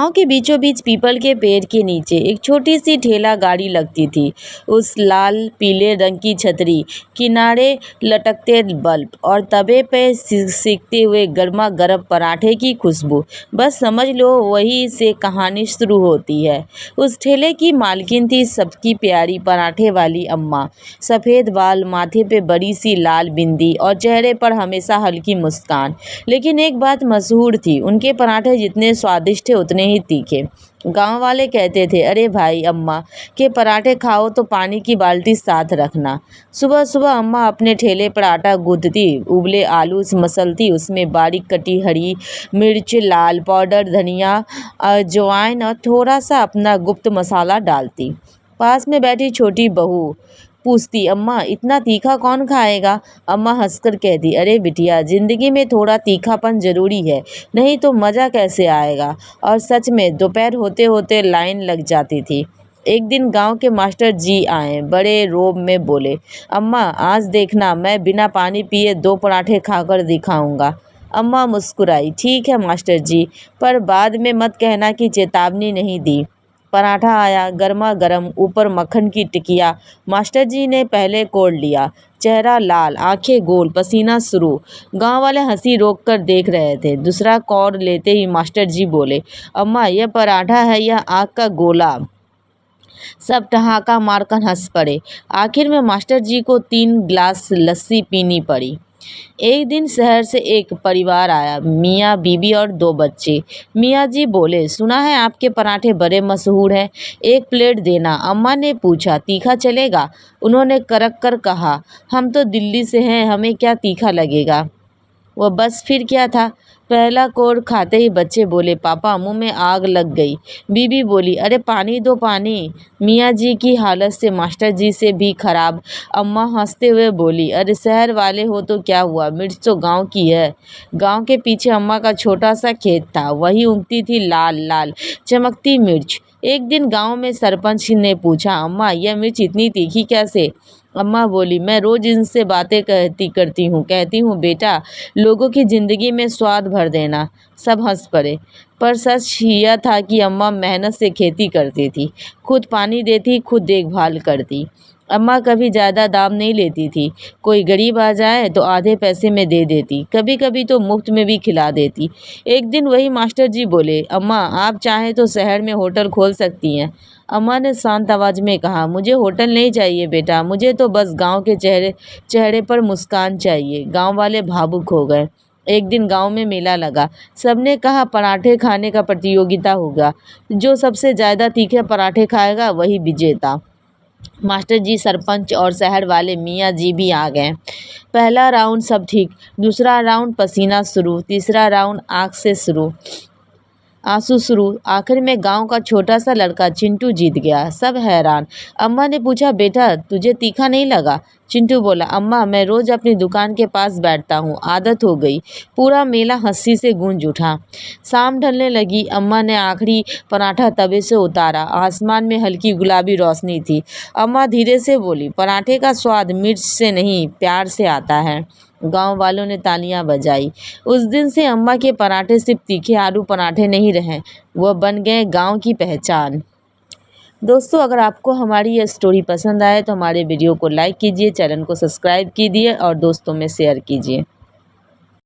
गांव के बीचों बीच पीपल के पेड़ के नीचे एक छोटी सी ठेला गाड़ी लगती थी। उस लाल पीले रंग की छतरी, किनारे लटकते बल्ब और तवे पे सिकते हुए गर्मा गर्म पराठे की खुशबू, बस समझ लो वही से कहानी शुरू होती है। उस ठेले की मालकिन थी सबकी प्यारी पराठे वाली अम्मा। सफ़ेद बाल, माथे पे बड़ी सी लाल बिंदी और चेहरे पर हमेशा हल्की मुस्कान। लेकिन एक बात मशहूर थी, उनके पराठे जितने स्वादिष्ट थे उतने ही तीखे। गांव वाले कहते थे, अरे भाई अम्मा के पराठे खाओ तो पानी की बाल्टी साथ रखना। सुबह सुबह अम्मा अपने ठेले पर आटा गूंथती, उबले आलू मसलती, उसमें बारीक कटी हरी मिर्च, लाल पाउडर, धनिया, अजवाइन और थोड़ा सा अपना गुप्त मसाला डालती। पास में बैठी छोटी बहू पूछती, अम्मा इतना तीखा कौन खाएगा? अम्मा हंसकर कहती, अरे बिटिया, जिंदगी में थोड़ा तीखापन जरूरी है, नहीं तो मज़ा कैसे आएगा। और सच में दोपहर होते होते लाइन लग जाती थी। एक दिन गांव के मास्टर जी आए, बड़े रोब में बोले, अम्मा आज देखना, मैं बिना पानी पिए 2 पराठे खाकर दिखाऊंगा। अम्मा मुस्कुराई, ठीक है मास्टर जी, पर बाद में मत कहना कि चेतावनी नहीं दी। पराठा आया, गर्मा गर्म, ऊपर मक्खन की टिकिया। मास्टर जी ने पहले कोड़ लिया, चेहरा लाल, आंखें गोल, पसीना शुरू। गांव वाले हंसी रोक कर देख रहे थे। दूसरा कौर लेते ही मास्टर जी बोले, अम्मा यह पराठा है या आग का गोला? सब ठहाका मारकर हंस पड़े। आखिर में मास्टर जी को 3 गिलास लस्सी पीनी पड़ी। एक दिन शहर से एक परिवार आया, मियाँ बीबी और 2 बच्चे। मियाँ जी बोले, सुना है आपके पराठे बड़े मशहूर हैं, 1 प्लेट देना। अम्मा ने पूछा, तीखा चलेगा? उन्होंने करक कर कहा, हम तो दिल्ली से हैं, हमें क्या तीखा लगेगा। वह बस फिर क्या था। पहला कोर खाते ही बच्चे बोले, पापा मुंह में आग लग गई। बीबी बोली, अरे पानी दो पानी। मियाँ जी की हालत से मास्टर जी से भी खराब। अम्मा हंसते हुए बोली, अरे शहर वाले हो तो क्या हुआ, मिर्च तो गांव की है। गांव के पीछे अम्मा का छोटा सा खेत था, वही उगती थी लाल लाल चमकती मिर्च। एक दिन गांव में सरपंच ने पूछा, अम्मा यह मिर्च इतनी तीखी कैसे? अम्मा बोली, मैं रोज इनसे बातें कहती हूँ बेटा, लोगों की ज़िंदगी में स्वाद भर देना। सब हंस पड़े। पर सच यह था कि अम्मा मेहनत से खेती करती थी, खुद पानी देती, खुद देखभाल करती। अम्मा कभी ज़्यादा दाम नहीं लेती थी। कोई गरीब आ जाए तो आधे पैसे में दे देती, कभी कभी तो मुफ्त में भी खिला देती। एक दिन वही मास्टर जी बोले, अम्मा आप चाहें तो शहर में होटल खोल सकती हैं। अम्मा ने शांत आवाज़ में कहा, मुझे होटल नहीं चाहिए बेटा, मुझे तो बस गांव के चेहरे चेहरे पर मुस्कान चाहिए। गांव वाले भावुक हो गए। एक दिन गांव में मेला लगा। सबने कहा पराठे खाने का प्रतियोगिता होगा, जो सबसे ज़्यादा तीखे पराठे खाएगा वही विजेता। मास्टर जी, सरपंच और शहर वाले मियाँ जी भी आ गए। पहला राउंड सब ठीक, दूसरा राउंड पसीना शुरू, तीसरा राउंड आँख से शुरू आंसू शुरू। आखिर में गांव का छोटा सा लड़का चिंटू जीत गया। सब हैरान। अम्मा ने पूछा, बेटा तुझे तीखा नहीं लगा? चिंटू बोला, अम्मा मैं रोज अपनी दुकान के पास बैठता हूँ, आदत हो गई। पूरा मेला हंसी से गूंज उठा। शाम ढलने लगी। अम्मा ने आखिरी पराठा तवे से उतारा। आसमान में हल्की गुलाबी रोशनी थी। अम्मा धीरे से बोली, पराठे का स्वाद मिर्च से नहीं, प्यार से आता है। गांव वालों ने तालियां बजाई। उस दिन से अम्मा के पराठे सिर्फ तीखे आलू पराठे नहीं रहे, वह बन गए गांव की पहचान। दोस्तों, अगर आपको हमारी यह स्टोरी पसंद आए तो हमारे वीडियो को लाइक कीजिए, चैनल को सब्सक्राइब कीजिए और दोस्तों में शेयर कीजिए।